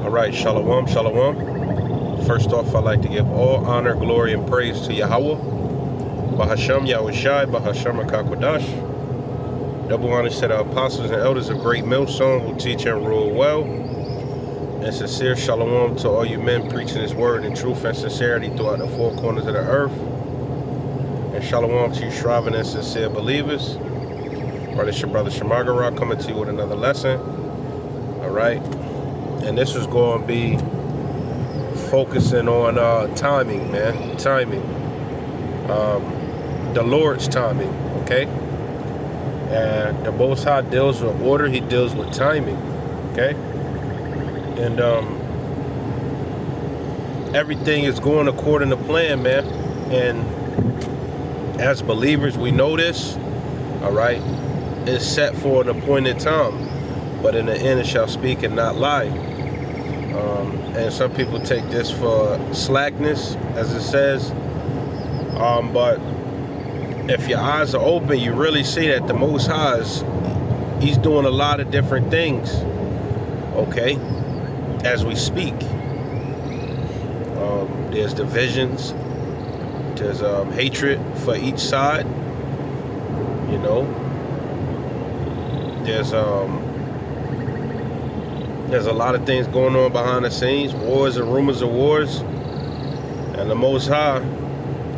All right, shalom, shalom. First off, I'd like to give all honor, glory, and praise to Yahweh, Bahasham Yahushai, Bahasham HaKakwadash. Double honor to the apostles and elders of Great Millstone who teach and rule well. And sincere shalom to all you men preaching His word in truth and sincerity throughout the four corners of the earth. And shalom to you striving and sincere believers. Right, it's your brother Shamagara coming to you with another lesson. All right. And this is going to be focusing on timing, man. Timing. The Lord's timing, okay? And the Most High deals with order. He deals with timing, okay? And everything is going according to plan, man. And as believers, we know this, all right? It's set for an appointed time. But in the end, it shall speak and not lie. And some people take this for slackness, as it says. But if your eyes are open, you really see that the Most High He's doing a lot of different things, okay, as we speak. There's divisions. There's hatred for each side, you know. There's a lot of things going on behind the scenes, wars and rumors of wars. And the Most High,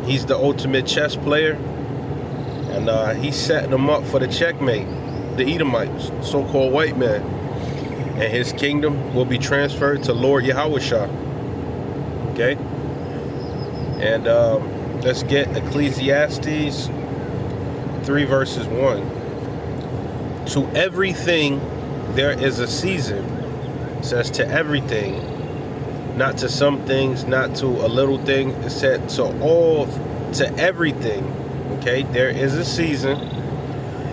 He's the ultimate chess player. And He's setting them up for the checkmate, the Edomites, so-called white man. And his kingdom will be transferred to Lord Yahushua. Okay? And let's get Ecclesiastes 3 verses 1. To everything there is a season. It says to everything, not to some things, not to a little thing. It said to everything. Okay, there is a season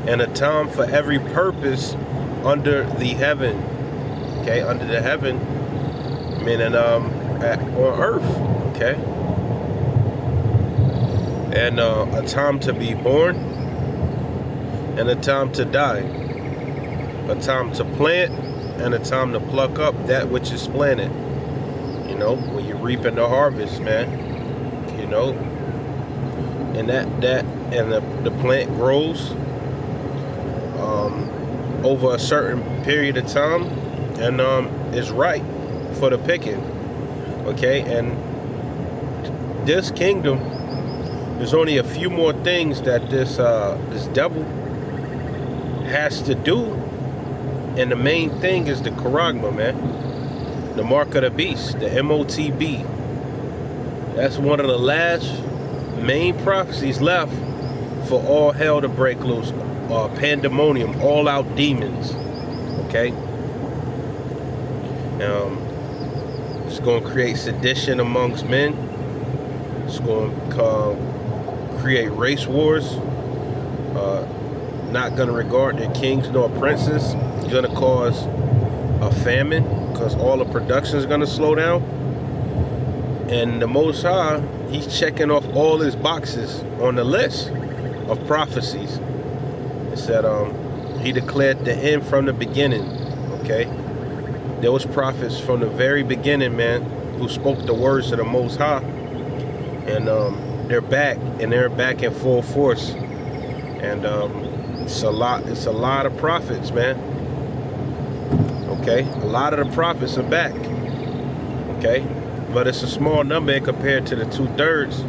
and a time for every purpose under the heaven. Okay, under the heaven, meaning on earth. Okay, and a time to be born and a time to die, a time to plant and a time to pluck up that which is planted. You know, when you're reaping the harvest, man. You know, and the plant grows over a certain period of time, and is ripe for the picking. Okay, and this kingdom, there's only a few more things that this devil has to do. And the main thing is the charagma, man. The mark of the beast, the MOTB. That's one of the last main prophecies left for all hell to break loose. Pandemonium, all out demons. Okay? It's going to create sedition amongst men. It's going to create race wars. Not going to regard their kings nor princes. It's going to cause a famine because all the production is going to slow down. And the Most High, He's checking off all His boxes on the list of prophecies. It said He declared the end from the beginning. Okay, there was prophets from the very beginning, man, who spoke the words of the Most High, and they're back, and they're back in full force. And it's a lot of prophets, man. Okay, a lot of the prophets are back. Okay, but it's a small number compared to the 2/3.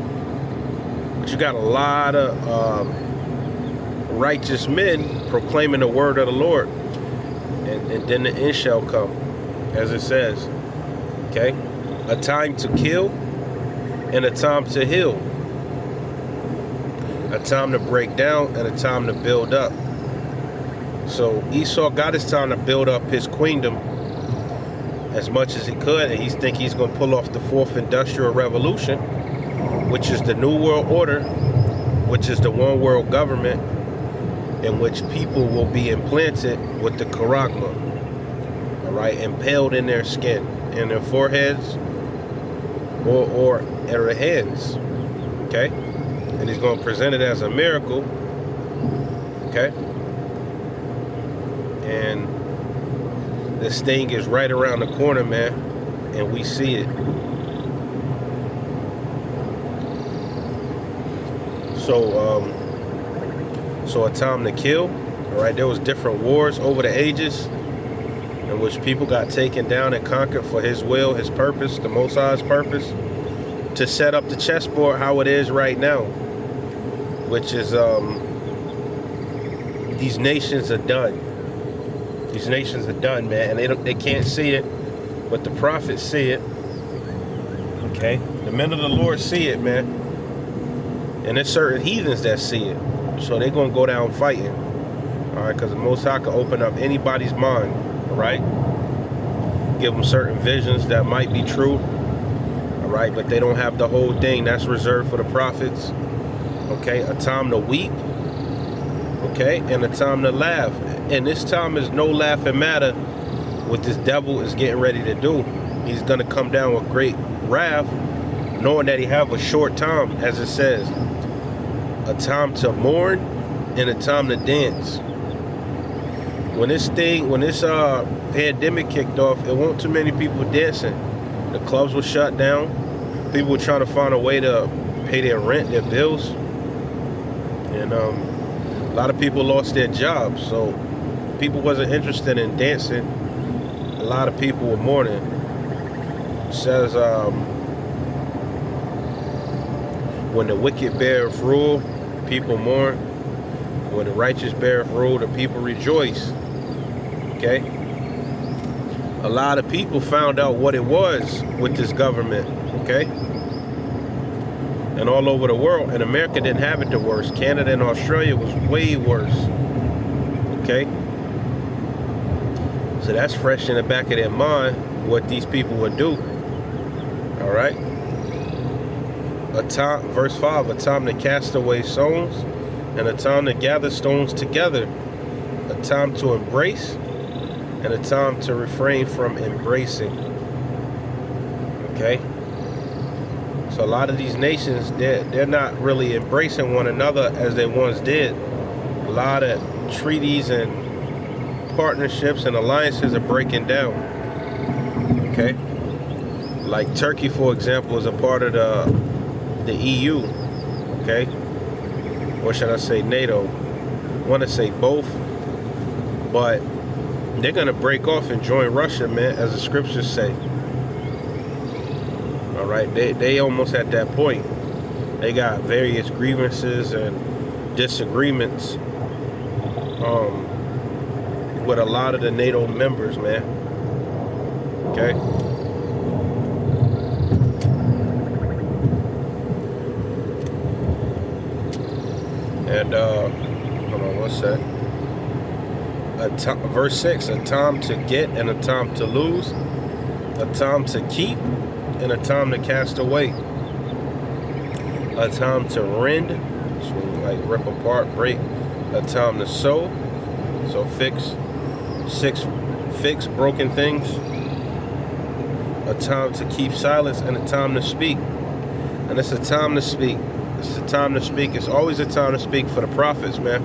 But you got a lot of righteous men proclaiming the word of the Lord, and then the end shall come, as it says. Okay, a time to kill and a time to heal. A time to break down and a time to build up. So Esau got his time to build up his queendom as much as he could, and he's going to pull off the fourth industrial revolution, which is the new world order, which is the one world government, in which people will be implanted with the charagma, all right, impaled in their skin, in their foreheads, or in their hands. Okay. And He's going to present it as a miracle. Okay? And this thing is right around the corner, man. and we see it. So a time to kill. All right, there was different wars over the ages in which people got taken down and conquered for his will, his purpose, the Most High's purpose, to set up the chessboard how it is right now, which is these nations are done. These nations are done, man, and they can't see it, but the prophets see it. Okay, the men of the Lord see it, man, and there's certain heathens that see it, so they're gonna go down fighting. All right, because the Most High can open up anybody's mind. All right, give them certain visions that might be true. All right, but they don't have the whole thing. That's reserved for the prophets. Okay, a time to weep. Okay, and a time to laugh. And this time is no laughing matter what this devil is getting ready to do. He's going to come down with great wrath, knowing that he have a short time, as it says. A time to mourn and a time to dance. When this pandemic kicked off, it wasn't too many people dancing. The clubs were shut down. People were trying to find a way to pay their rent, their bills. And a lot of people lost their jobs, so people wasn't interested in dancing. A lot of people were mourning. It says, when the wicked beareth rule, people mourn. When the righteous beareth rule, the people rejoice. Okay? A lot of people found out what it was with this government. Okay? And all over the world. And America didn't have it the worst. Canada and Australia was way worse. Okay? So that's fresh in the back of their mind what these people would do. All right? A time, verse 5, a time to cast away stones and a time to gather stones together. A time to embrace and a time to refrain from embracing. Okay? So a lot of these nations, they're not really embracing one another as they once did. A lot of treaties and partnerships and alliances are breaking down. Okay? Like Turkey, for example, is a part of the EU. Okay? Or should I say NATO? I want to say both. But they're going to break off and join Russia, man, as the scriptures say. All right? They almost at that point. They got various grievances and disagreements with a lot of the NATO members, man. Okay? And hold on one sec. Verse 6, a time to get and a time to lose, a time to keep and a time to cast away, a time to rend, so like rip apart, break, a time to sow, so fix broken things, a time to keep silence and a time to speak. And it's a time to speak. It's a time to speak. It's always a time to speak for the prophets, man.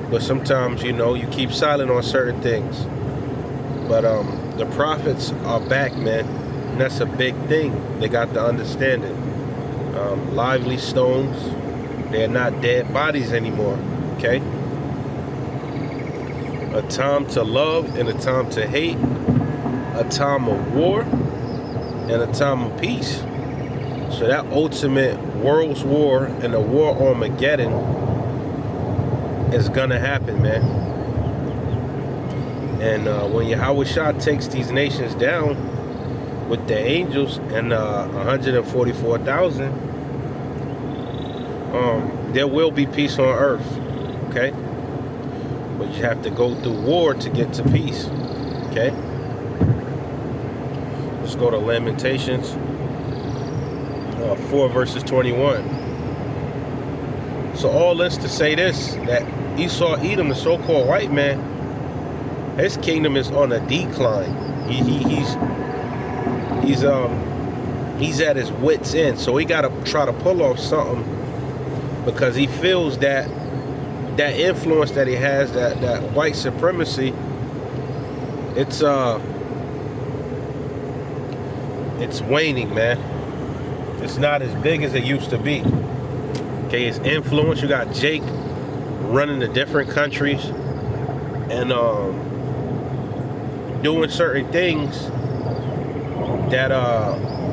But sometimes, you know, you keep silent on certain things. But the prophets are back, man. And that's a big thing. They got to understand it. Lively stones. They're not dead bodies anymore. Okay? A time to love and a time to hate. A time of war and a time of peace. So that ultimate world's war and the war Armageddon is gonna happen, man. And when Yahweh Shah takes these nations down with the angels and 144,000, there will be peace on earth. Okay? But you have to go through war to get to peace. Okay? Let's go to Lamentations 4 verses 21. So all this to say this, that Esau Edom, the so-called white man, his kingdom is on a decline. He's at his wit's end. So he got to try to pull off something, because he feels that influence that he has, that white supremacy, it's it's waning, man. It's not as big as it used to be. Okay, his influence, you got Jake running to different countries and doing certain things that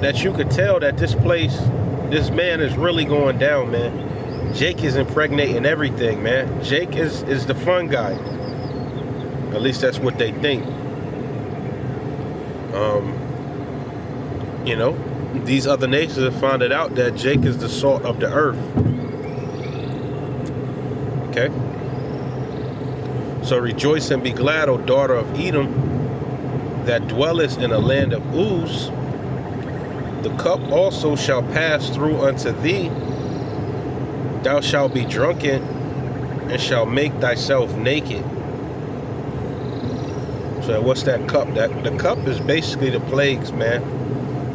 that you could tell that this man is really going down, man. Jake is impregnating everything, man. Jake is the fun guy. At least that's what they think. You know, these other nations have found it out that Jake is the salt of the earth. Okay? So rejoice and be glad, O daughter of Edom, that dwellest in the land of Uz. The cup also shall pass through unto thee. Thou shalt be drunken, and shalt make thyself naked. So what's that cup? The cup is basically the plagues, man.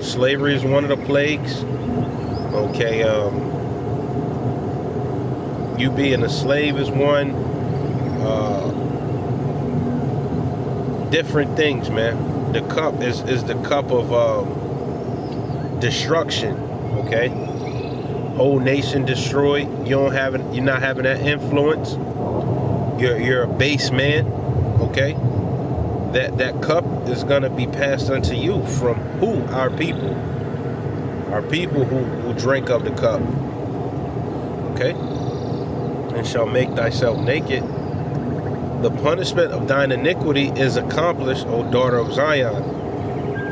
Slavery is one of the plagues. Okay, you being a slave is one. Different things, man. The cup is the cup of destruction. Okay, whole nation destroyed. You're not having that influence. You're a base man. Okay. That cup is gonna be passed unto you from who? Our people. Our people who drink of the cup. Okay? And shall make thyself naked. The punishment of thine iniquity is accomplished, O daughter of Zion.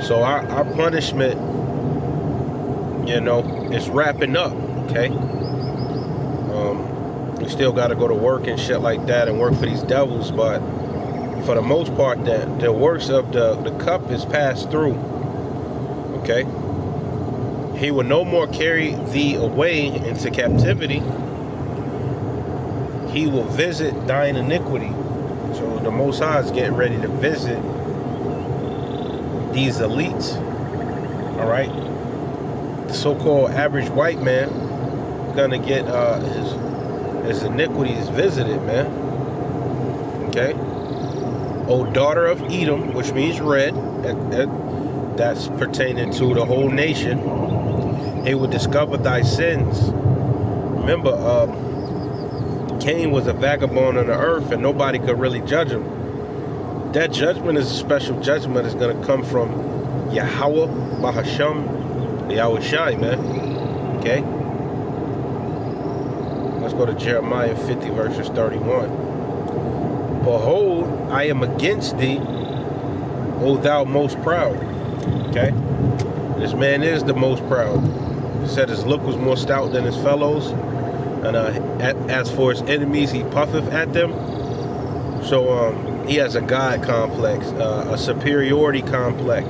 So our punishment, is wrapping up. Okay? We still gotta go to work and shit like that and work for these devils, but for the most part, the works of the cup is passed through. Okay? He will no more carry thee away into captivity. He will visit thine iniquity. So the Most High is getting ready to visit these elites. Alright? The so-called average white man is gonna get his iniquities visited, man. Okay? O daughter of Edom, which means red, that's pertaining to the whole nation. He will discover thy sins. Remember, Cain was a vagabond on the earth and nobody could really judge him. That judgment is a special judgment that's going to come from Yahweh, Bahasham, Yahweh Shai, man. Okay? Let's go to Jeremiah 50 verses 31. Behold, I am against thee, O thou most proud. Okay? This man is the most proud. He said his look was more stout than his fellows. And as for his enemies, he puffeth at them. So he has a God complex, a superiority complex.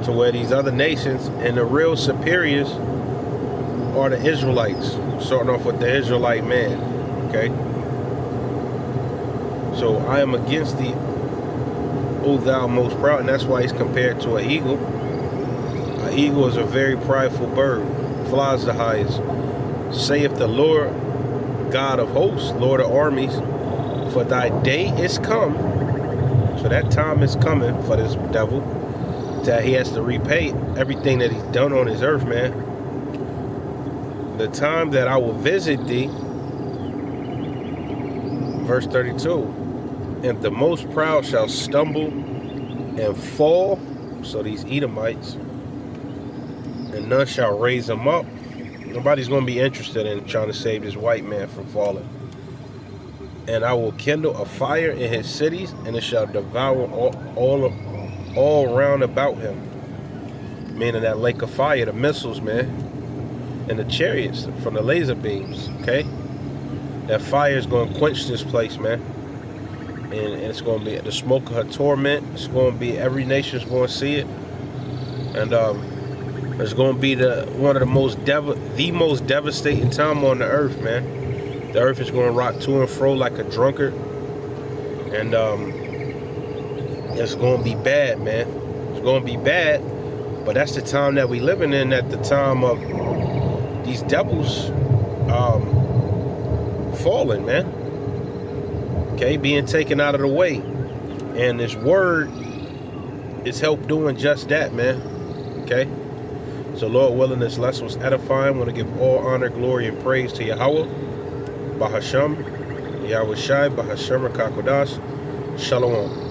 To where these other nations and the real superiors are the Israelites. Starting off with the Israelite man. Okay? So I am against thee, O thou most proud, and that's why he's compared to an eagle. An eagle is a very prideful bird, flies the highest. Saith the Lord God of hosts, Lord of armies, for thy day is come. So that time is coming for this devil, that he has to repay everything that he's done on his earth, man. The time that I will visit thee, verse 32. And the most proud shall stumble and fall, so these Edomites, and none shall raise them up. Nobody's going to be interested in trying to save this white man from falling. And I will kindle a fire in his cities, and it shall devour all round about him. Meaning that lake of fire, the missiles, man, and the chariots from the laser beams, okay? That fire is going to quench this place, man. And it's going to be the smoke of her torment. It's going to be, every nation's going to see it. And it's going to be one of the most devastating time on the earth, man. The earth is going to rock to and fro like a drunkard. And it's going to be bad, man. It's going to be bad. But that's the time that we living in, at the time of these devils falling, man. Okay, being taken out of the way. And this word is help doing just that, man. Okay? So Lord willing, this lesson was edifying. I want to give all honor, glory, and praise to Yahweh, Bahasham, Yahweh Shai, Bahasham, Rakakodas. Shalom.